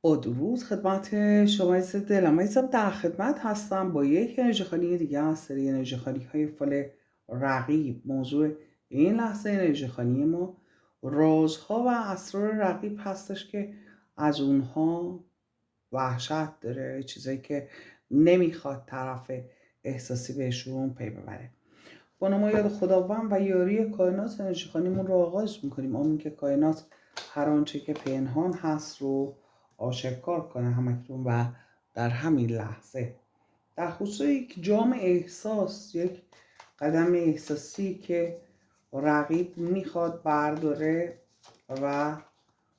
با درود خدمت شما عزیز دلم. عزیزم در خدمت هستم با یک انرژی خانی دیگه از سری انرژی خانی های فال رقیب. موضوع این لحظه انرژی خانی ما رازها و اسرار رقیب هستش که از اونها وحشت داره، چیزایی که نمیخواد طرف احساسی بهشون پی ببره. با نام یاد خداوند و یاری کائنات انرژی خانیمون رو آغاز میکنیم. آمین که کائنات هر آنچه که پنهان هست رو آشکار کنه همکنون و در همین لحظه. در خصوص یک جام احساس، یک قدم احساسی که رقیب میخواد برداره و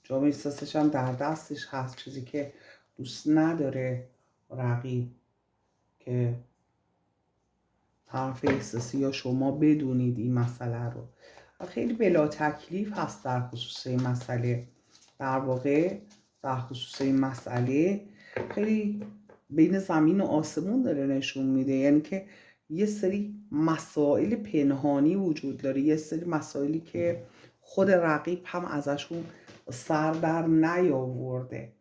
جام احساسش هم در دستش هست، چیزی که دوست نداره رقیب که طرف احساسی یا شما بدونید این مسئله رو. و خیلی بلا تکلیف هست در خصوص این مسئله. در واقع در خصوص این مسئله خیلی بین زمین و آسمون داره نشون میده. یعنی که یه سری مسائل پنهانی وجود داره، یه سری مسائلی که خود رقیب هم ازشون سر در نیاورده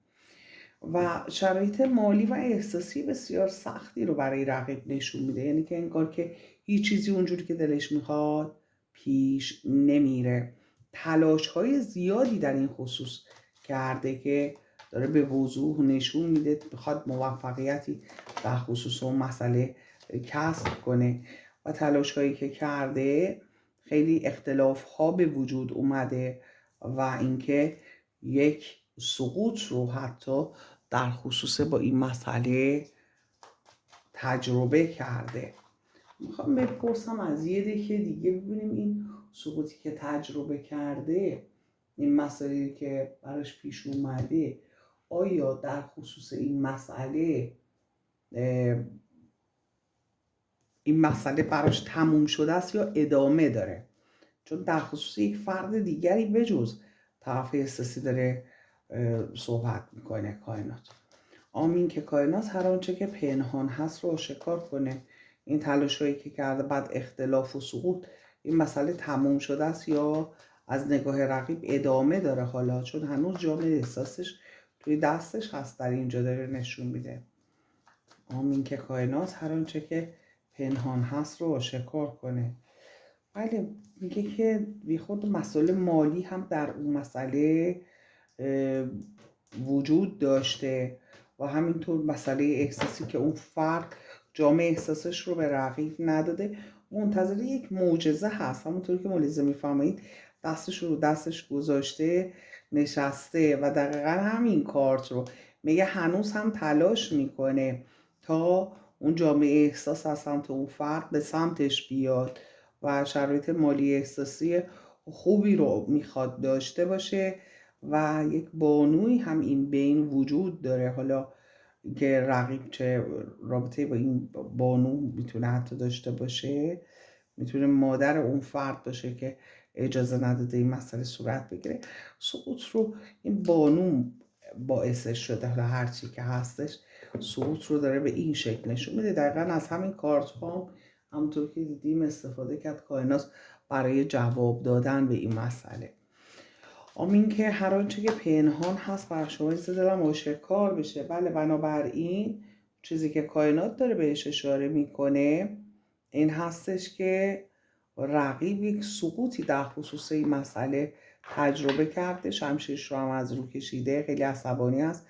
و شرایط مالی و احساسی بسیار سختی رو برای رقیب نشون میده. یعنی که انگار که هیچ چیزی اونجوری که دلش میخواد پیش نمیره. تلاش های زیادی در این خصوص کرده که داره به وضوح نشون میده بخواد موفقیتی در خصوص اون مسئله کسب کنه و تلاش هایی که کرده خیلی اختلاف ها به وجود اومده و اینکه یک سقوط رو حتی در خصوص با این مسئله تجربه کرده. میخوام بپرسم از یه دکه دیگه ببینیم این سقوطی که تجربه کرده، این مسئله که براش پیش اومده، آیا در خصوص این مسئله براش تموم شده است یا ادامه داره؟ چون در خصوص یک فرد دیگری بجز طرف احساسی داره صحبت میکنه کائنات. آمین که کائنات هر آنچه که پنهان هست رو آشکار کنه. این تلاش هایی که کرده بعد اختلاف و سقوط، این مسئله تموم شده است یا از نگاه رقیب ادامه داره حالا، چون هنوز جام احساسش توی دستش هست، در اینجا داره نشون میده. آمین که کائنات هر آنچه که پنهان هست رو آشکار کنه. بله، میگه که بی خود مسئله مالی هم در اون مسئله وجود داشته و همینطور مسئله احساسی که اون فرد جامعه احساسش رو به رقیب نداده، منتظر یک معجزه هست. همونطور که ملاحظه میفرمایید دستش رو دستش گذاشته نشسته و دقیقا همین کارت رو میگه هنوز هم تلاش میکنه تا اون جامعه احساس از سمت اون فرد به سمتش بیاد و شرایط مالی احساسی خوبی رو میخواد داشته باشه و یک بانوی هم این بین وجود داره. حالا که رقیب چه رابطه با این بانو میتونه حتی داشته باشه، میتونه مادر اون فرد باشه که اجازه نداده این مسئله صورت بگیره. سقوط رو این بانو باعثش شده، حالا هرچی که هستش سقوط رو داره به این شکل نشون میده. دقیقا از همین کارت ها همونطور که دیدیم استفاده کرد کائنات برای جواب دادن به این مسئله. آمین که هر آنچه که پنهان هست بر شما عزیز دلم آشکار بشه. بله، بنابراین چیزی که کائنات داره بهش اشاره میکنه این هستش که رقیب یک سقوطی در خصوص این مسئله تجربه کرده، شمشیرش رو هم از رو کشیده، خیلی عصبانی است،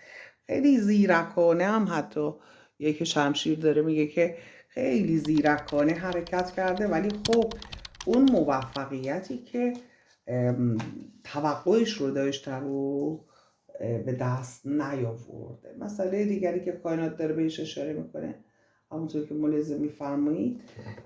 خیلی زیرکانه هم حتی یک شمشیر داره میگه که خیلی زیرکانه حرکت کرده، ولی خب اون موفقیتی که توقعش رو داشته رو به دست نیاورده. مسئله دیگری که کائنات داره بهش اشاره میکنه همونطور که ملاحظه میفرمایید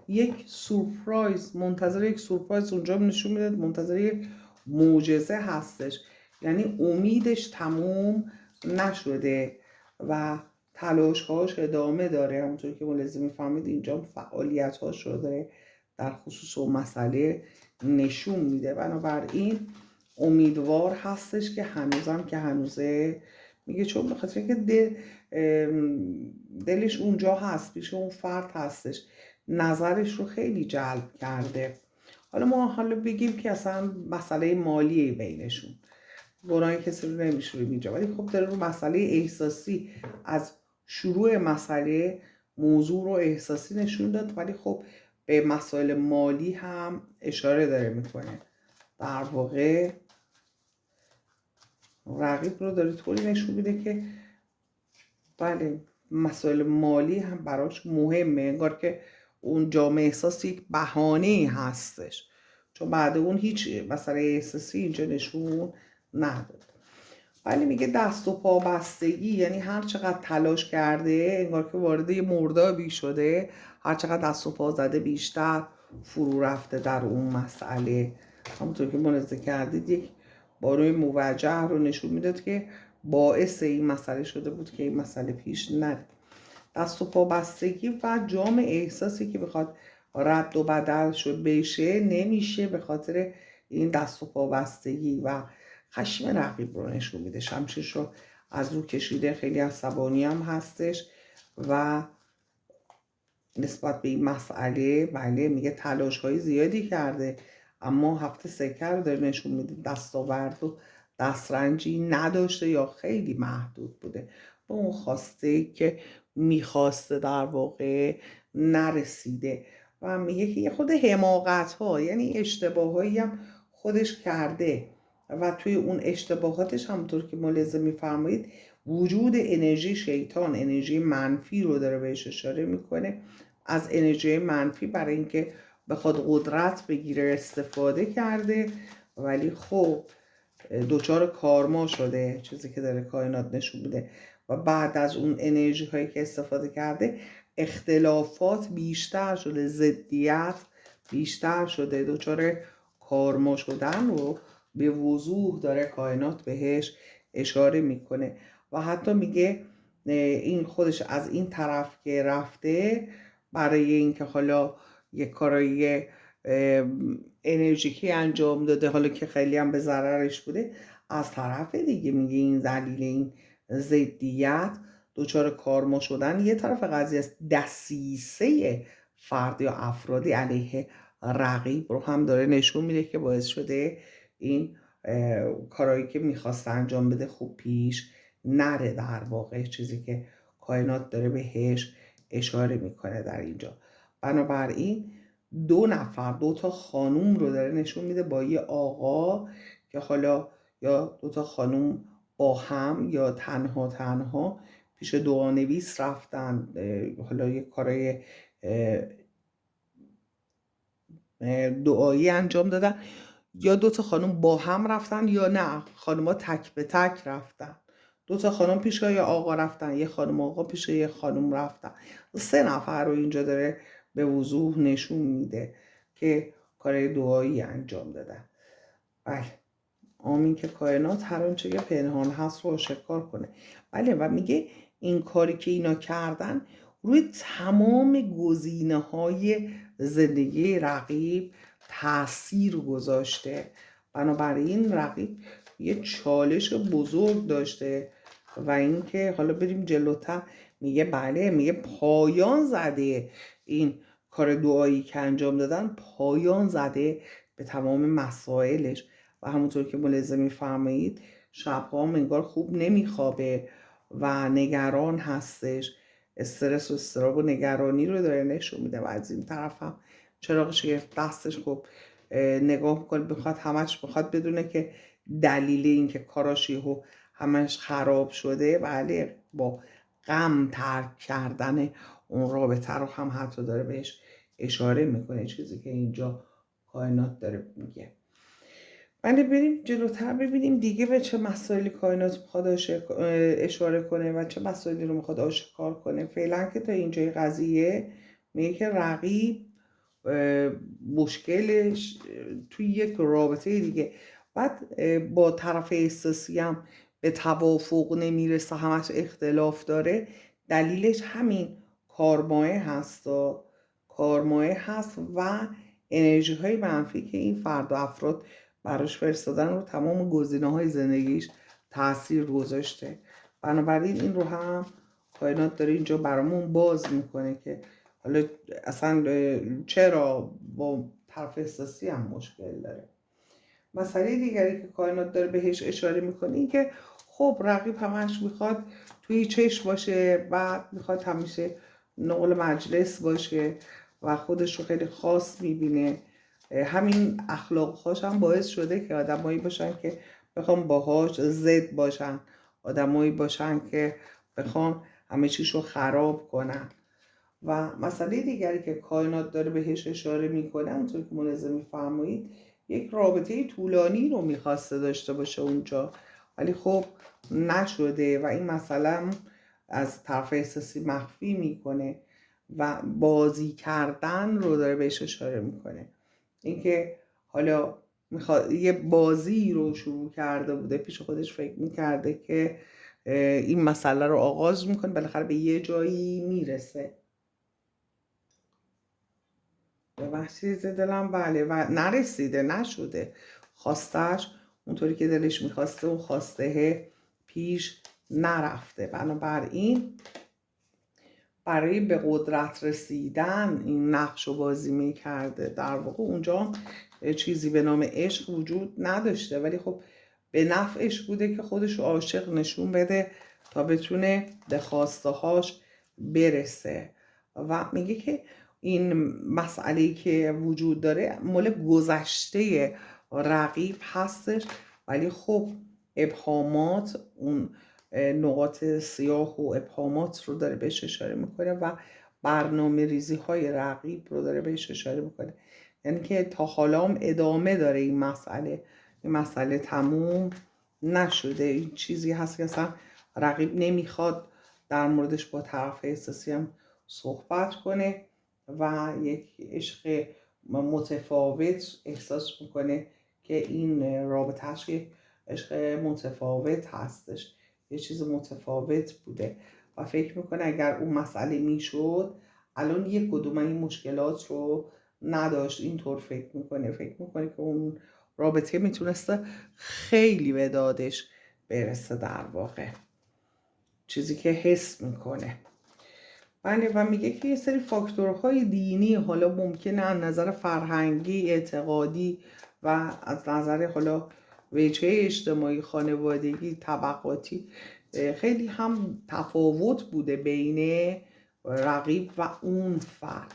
یک سورپرایز، منتظر یک سورپرایز اونجا نشون میده، منتظر یک معجزه هستش. یعنی امیدش تموم نشده و تلاشهاش ادامه داره. همونطور که ملاحظه میفرمایید اینجا فعالیت‌هاش رو داره در خصوص اون مسئله نشون میده. بنابراین امیدوار هستش که هنوزم که هنوزه میگه، چون به خاطر که دلش اونجا هست، پیش اون فرد هستش، نظرش رو خیلی جلب کرده. حالا ما بگیم که اصلا مسئله مالی بینشون، گناه کسی رو نمیشوریم اینجا، ولی خب داره رو مسئله احساسی از شروع مسئله موضوع رو احساسی نشون داد، ولی خب به مسائل مالی هم اشاره داره میکنه. در واقع رقیب رو داره طوری نشون میده که بله مسائل مالی هم براش مهمه، انگار که اون جامعه احساس یک بهانه هستش، چون بعد اون هیچ مسئله احساسی اینجا نشون نداد. ولی میگه دست و پا بستگی، یعنی هر چقدر تلاش کرده انگار که وارد یه مردابی شده، هر چقدر دست و پا زده بیشتر فرو رفته در اون مسئله. همونطور که ملاحظه کردید یک بانوی موجه رو نشون میداد که باعث این مسئله شده بود که این مسئله پیش نره. دست و پا بستگی و جام احساسی که بخواد رد و بدل بشه نمیشه به خاطر این دست و پا بستگی و خشم رقیب رو نشون میده. شمشیرش رو از رو کشیده، خیلی عصبانی هم هستش و نسبت به این مسئله بله میگه تلاش های زیادی کرده، اما هفت سکه رو داره نشون میده دستاورد و دسترنجی نداشته یا خیلی محدود بوده، به اون خواسته که میخواسته در واقع نرسیده. و میگه که یه خود حماقت ها، یعنی اشتباه هایی هم خودش کرده و توی اون اشتباهاتش همونطور که ملاحظه میفرمایید وجود انرژی شیطان، انرژی منفی رو داره بهش اشاره میکنه. از انرژی منفی برای اینکه بخواد قدرت بگیره استفاده کرده، ولی خب دوچار کارما شده، چیزی که داره کائنات نشون میده. و بعد از اون انرژی هایی که استفاده کرده اختلافات بیشتر شده، ضدیت بیشتر شده، دوچار کارما شدن رو به وضوح داره کائنات بهش اشاره میکنه. و حتی میگه این خودش از این طرف که رفته برای اینکه حالا یک کارایی انرژیکی انجام داده، حالا که خیلی هم به ضررش بوده، از طرف دیگه میگه این دلیل این ضدیت دچار کارما شدن یه طرف قضیه است، دسیسه فرد یا افرادی علیه رقیب رو هم داره نشون میده که باعث شده این کارهایی که میخواست انجام بده خوب پیش نره. در واقع چیزی که کائنات داره بهش اشاره میکنه در اینجا. بنابراین دو نفر، دو تا خانوم رو داره نشون میده با یه آقا که حالا یا دو تا خانوم با هم یا تنها تنها پیش دعانویس رفتن، حالا یه کارای دعایی انجام دادن، یا دو تا خانم با هم رفتن یا نه خانوما تک به تک رفتن. دو تا خانم پیش یه آقا رفتن، یه خانم آقا پیش یه خانم رفتن. سه نفر رو اینجا داره به وضوح نشون میده که کار دعایی انجام دادن. بله آمین که کائنات هر آنچه که پنهان هست رو آشکار کنه. بله و میگه این کاری که اینا کردن روی تمام گزینه‌های زندگی رقیب تاثیر گذاشته. بنابراین رقیب یه چالش بزرگ داشته و اینکه حالا بریم جلوتر میگه بله میگه پایان زده این کار دعایی که انجام دادن، پایان زده به تمام مسائلش. و همونطور که ملاحظه میفرمایید شبها هم انگار خوب نمیخوابه و نگران هستش، استرس و اضطراب و نگرانی رو داره نشون میده. و از این طرف هم چراغش گرفت دستش، خب نگاه میکنه بخواد بدونه که دلیل این که کاراش یهو همش خراب شده بله با غم ترک کردن اون رابطه رو هم حتی داره بهش اشاره میکنه، چیزی که اینجا کائنات داره میگه. ولی بریم جلوتر ببینیم دیگه به چه مسائلی کائنات میخواد اشاره کنه و چه مسائلی رو میخواد آشکار کنه. فعلا که تا اینجای قضیه میگه که رقیب مشکلش توی یک رابطه دیگه، بعد با طرف احساسی هم به توافق نمیرسه، همش اختلاف داره. دلیلش همین کارمایه هست و انرژی های منفی که این فرد و افراد براش فرستادن رو تمام گزینه‌های زندگیش تاثیر گذاشته. بنابراین این رو هم کائنات داره اینجا برامون باز میکنه که حالا اصلا چرا با طرف احساسی هم مشکل داره. مسئله دیگری که کائنات داره بهش اشاره میکنه این که خب رقیب همش میخواد توی چشم باشه و میخواد همیشه نقل مجلس باشه و خودش رو خیلی خاص میبینه. همین اخلاقهاش هم باعث شده که آدمایی باشن که بخوام باهاش ضد باشن، آدمایی باشن که بخوام همه چیش رو خراب کنن. و مسئله دیگری که کائنات داره بهش اشاره میکنه اونطور که ملاحظه میفرمایید یک رابطه طولانی رو میخواسته داشته باشه اونجا، ولی خب نشده و این مسئله از طرف احساسی مخفی میکنه و بازی کردن رو داره بهش اشاره میکنه. اینکه حالا میخواد یه بازی رو شروع کرده بوده، پیش خودش فکر میکرده که این مسئله رو آغاز میکنه، بالاخره به یه جایی میرسه. ببخشید دلم بله، و نرسیده، نشده، خواستش اونطوری که دلش میخواسته و خواسته پیش نرفته. بنابراین برای به قدرت رسیدن این نقش رو بازی میکرده. در واقع اونجا چیزی به نام عشق وجود نداشته، ولی خب به نفعش بوده که خودش رو عاشق نشون بده تا بتونه به خواسته هاش برسه. و میگه که این مسئله‌ای که وجود داره مال گذشته رقیب هستش، ولی خب ابهامات، اون نقاط سیاه و ابهامات رو داره بهش اشاره میکنه و برنامه ریزی های رقیب رو داره بهش اشاره میکنه. یعنی که تا حالا هم ادامه داره این مسئله تموم نشده. این چیزی هست که اصلا رقیب نمیخواد در موردش با طرف احساسی هم صحبت کنه و یک عشق متفاوت احساس میکنه که این رابطهش یک عشق متفاوت هستش، یه چیز متفاوت بوده و فکر میکنه اگر اون مسئله میشد الان یک کدوم این مشکلات رو نداشت. اینطور فکر میکنه که اون رابطه میتونسته خیلی به دادش برسه، در واقع چیزی که حس میکنه. بله، و میگه که یه سری فاکتورهای دینی حالا ممکنه از نظر فرهنگی، اعتقادی و از نظر حالا وجهه اجتماعی، خانوادگی، طبقاتی خیلی هم تفاوت بوده بین رقیب و اون فرد.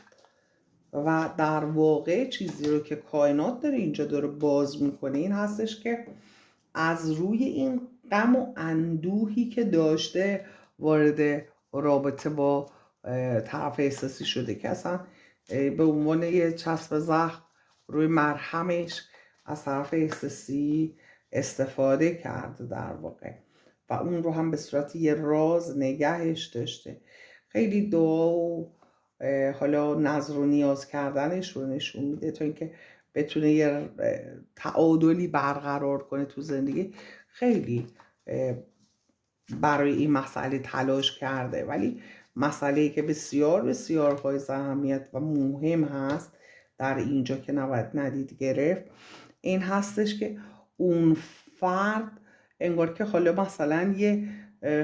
و در واقع چیزی رو که کائنات داره اینجا داره باز میکنه این هستش که از روی این غم و اندوهی که داشته وارد رابطه با طرف احساسی شده که اصلا به عنوان یه چسب زخم روی مرهمش از طرف احساسی استفاده کرده در واقع و اون رو هم به صورت یه راز نگهش داشته. خیلی دعا و حالا نظر و نیاز کردنش رو نشون میده تا اینکه بتونه یه تعادلی برقرار کنه تو زندگی. خیلی برای این مسئله تلاش کرده، ولی مسئله‌ای که بسیار بسیار حائز اهمیت و مهم هست در اینجا که نباید ندید گرفت این هستش که اون فرد انگار که حالا مثلا یه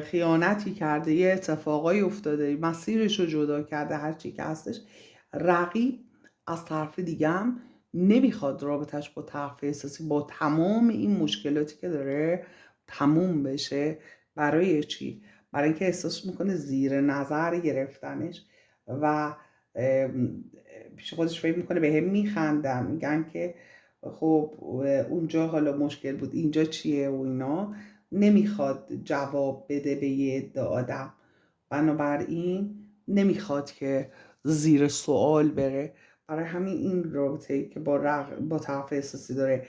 خیانتی کرده، یه اتفاقایی افتاده، مسیرش رو جدا کرده، هرچی که هستش، رقیب از طرف دیگه هم نمیخواد رابطش با طرف احساسی با تمام این مشکلاتی که داره تموم بشه. برای چی؟ برای اینکه احساس میکنه زیر نظر گرفتنش و پیش خودش فکر میکنه به هم میخندن، میگن که خب اونجا حالا مشکل بود، اینجا چیه و اینا. نمیخواد جواب بده به یه عده آدم، بنابراین نمیخواد که زیر سوال بره. برای همین این رابطه‌ای که با طرف احساسی داره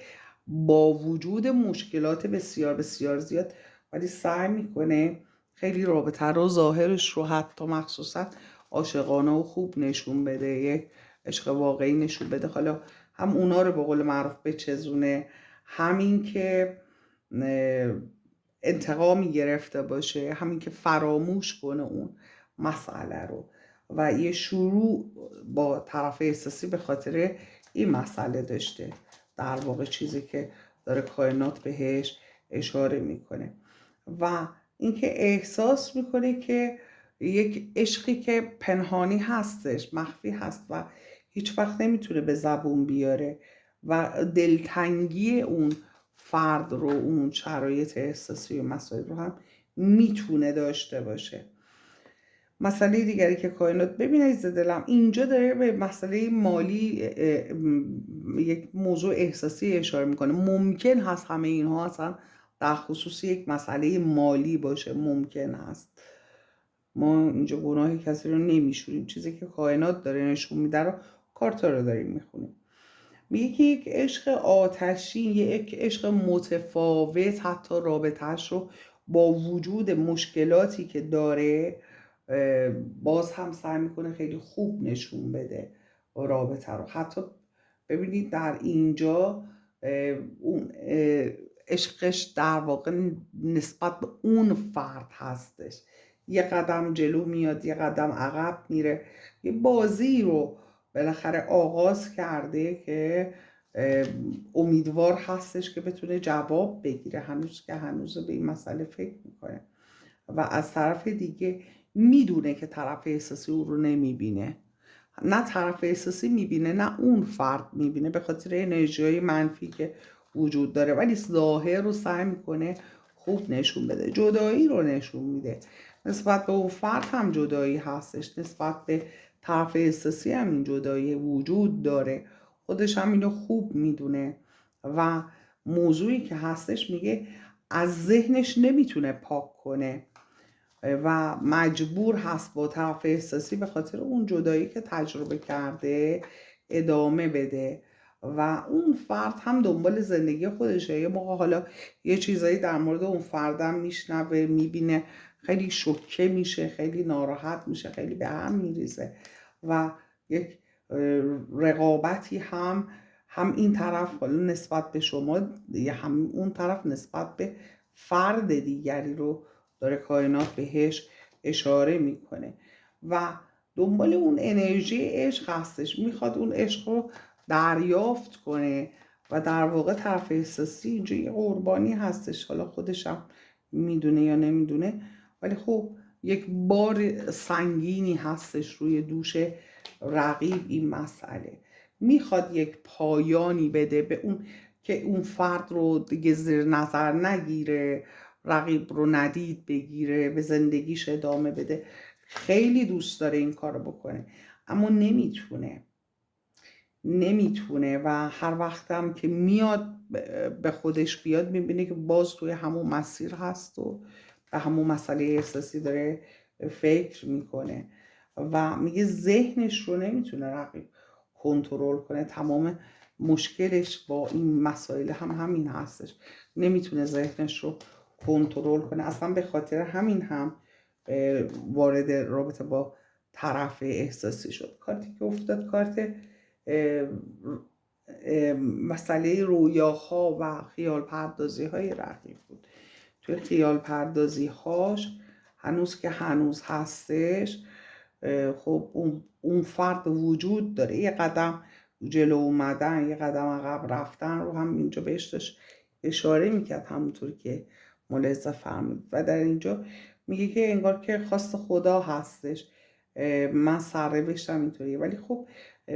با وجود مشکلات بسیار بسیار زیاد، ولی سعی میکنه خیلی رابطه رو، ظاهرش رو حتی مخصوصا عاشقانه و خوب نشون بده، یک عشق واقعی نشون بده. حالا هم اونا رو به قول معروف بچزونه، همین که انتقامی گرفته باشه، همین که فراموش کنه اون مسئله رو و یه شروع با طرف احساسی به خاطر این مسئله داشته. در واقع چیزی که داره کائنات بهش اشاره میکنه و اینکه احساس میکنه که یک عشقی که پنهانی هستش، مخفی هست و هیچ وقت نمیتونه به زبون بیاره و دلتنگی اون فرد رو، اون شرایط احساسی و مسائل رو هم میتونه داشته باشه. مسئله دیگری که کائنات، ببین عزیز دلم، اینجا داره به مسئله مالی یک موضوع احساسی اشاره میکنه. ممکن هست همه اینها اصلا در خصوص یک مسئله مالی باشه، ممکن هست. ما اینجا گناه کسی رو نمیشوریم، چیزی که کائنات داره نشون میده رو کارتا رو داریم میخونیم. میگه که یک عشق آتشی، یک عشق متفاوت، حتی رابطهش رو با وجود مشکلاتی که داره باز هم سعی میکنه خیلی خوب نشون بده رابطه رو. حتی ببینید در اینجا اون عشقش در واقع نسبت به اون فرد هستش، یه قدم جلو میاد، یه قدم عقب میره، یه بازی رو بالاخره آغاز کرده که امیدوار هستش که بتونه جواب بگیره، هنوز به این مسئله فکر میکنه و از طرف دیگه میدونه که طرف احساسی او رو نمیبینه. نه طرف احساسی میبینه نه اون فرد میبینه، به خاطر انرژی‌های منفی که وجود داره، ولی ظاهر رو سعی میکنه خوب نشون بده. جدایی رو نشون میده، نسبت به اون فرد هم جدایی هستش، نسبت به طرف احساسی هم این جدایی وجود داره، خودش هم اینو خوب میدونه و موضوعی که هستش میگه از ذهنش نمیتونه پاک کنه و مجبور هست با طرف احساسی به خاطر اون جدایی که تجربه کرده ادامه بده و اون فرد هم دنبال زندگی خودشه. یه موقع حالا یه چیزایی در مورد اون فردم میشنوه، میبینه، خیلی شوکه میشه، خیلی ناراحت میشه، خیلی به هم میریزه و یک رقابتی هم این طرف نسبت به شما، هم اون طرف نسبت به فرد دیگری رو داره کائنات بهش اشاره میکنه و دنبال اون انرژی عشق هستش، میخواد اون عشق رو دریافت کنه و در واقع طرف احساسی اینجا یه قربانی هستش، حالا خودش هم میدونه یا نمیدونه، ولی خب یک بار سنگینی هستش روی دوش رقیب. این مسئله میخواد یک پایانی بده به اون که اون فرد رو دیگه زیر نظر نگیره، رقیب رو ندید بگیره، به زندگیش ادامه بده. خیلی دوست داره این کارو بکنه اما نمیتونه و هر وقتم که میاد به خودش بیاد میبینه که باز توی همون مسیر هست و به همون مسئله احساسی داره فکر میکنه و میگه ذهنش رو نمیتونه رقیب کنترل کنه. تمام مشکلش با این مسائل هم همین هستش، نمیتونه ذهنش رو کنترل کنه. اصلا به خاطر همین هم وارد رابطه با طرف احساسی شد. کارتی که افتاد کارت مسئله رویاها و خیال پردازی های رقیب بود. توی خیال پردازی هاش هنوز هستش، خب اون فرد وجود داره، یه قدم جلو اومدن، یه قدم عقب رفتن رو هم اینجا بهش اشاره میکرد، همونطور که ملاحظه فرمود. و در اینجا میگه که انگار که خواست خدا هستش، من سرنوشتم اینطوریه، ولی خب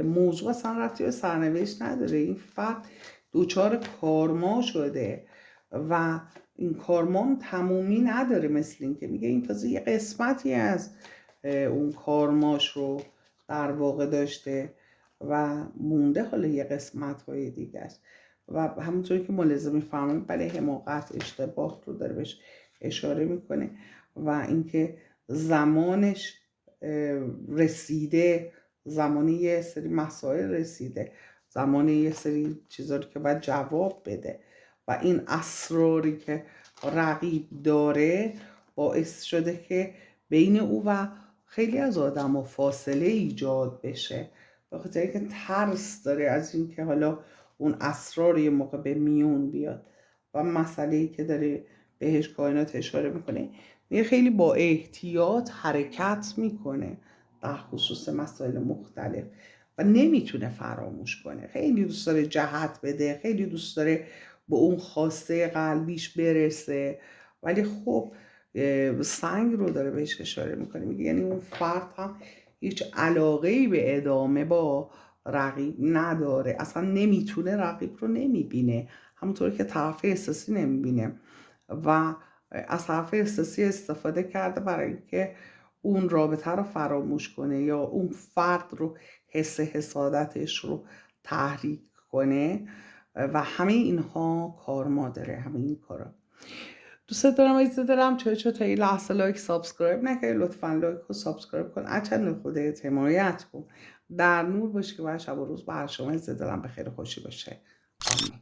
موضوع اصلا ربطی به سرنوشت نداره. این فرد دوچار کارما شده و این کارما تمومی نداره، مثل این که میگه این تازه یه قسمتی از اون کارماش رو در واقع داشته و مونده حالا یه قسمت های دیگه است. و همونطوری که ملاحظه میفرمایید بله، حماقت، اشتباه رو داره بهش اشاره میکنه و اینکه زمانش رسیده، زمان یه سری مسائل رسیده، زمان یه سری چیزا رو که باید جواب بده و این اسراری که رقیب داره باعث شده که بین او و خیلی از آدم فاصله ایجاد بشه، به خاطر اینکه ترس داره از اینکه حالا اون اسرار یه موقع به میون بیاد. و مسئله‌ای که داره بهش کائنات اشاره میکنه، یه خیلی با احتیاط حرکت میکنه در خصوص مسائل مختلف و نمیتونه فراموش کنه. خیلی دوست داره جهت بده، خیلی دوست داره به اون خواسته قلبیش برسه، ولی خب سنگ رو داره بهش اشاره میکنه، میگه یعنی اون فرد هم هیچ علاقه‌ای به ادامه با رقیب نداره، اصلا نمیتونه رقیب رو نمیبینه، همونطوری که طرف احساسی نمیبینه و از طرف احساسی استفاده کرده برای اینکه اون رابطه رو فراموش کنه یا اون فرد رو حس حسادتش رو تحریک کنه و همه اینها کارما داره. همه این کارا دوست دارم عزیز دلم. چه تا این لحظه لایک سابسکرایب نکردی لطفا لایک و سابسکرایب کن، اچند خودت حمایت کن. در نور باش که باید شب و روز بر شما عزیز دلم به خیر خوشی باشه. آمین.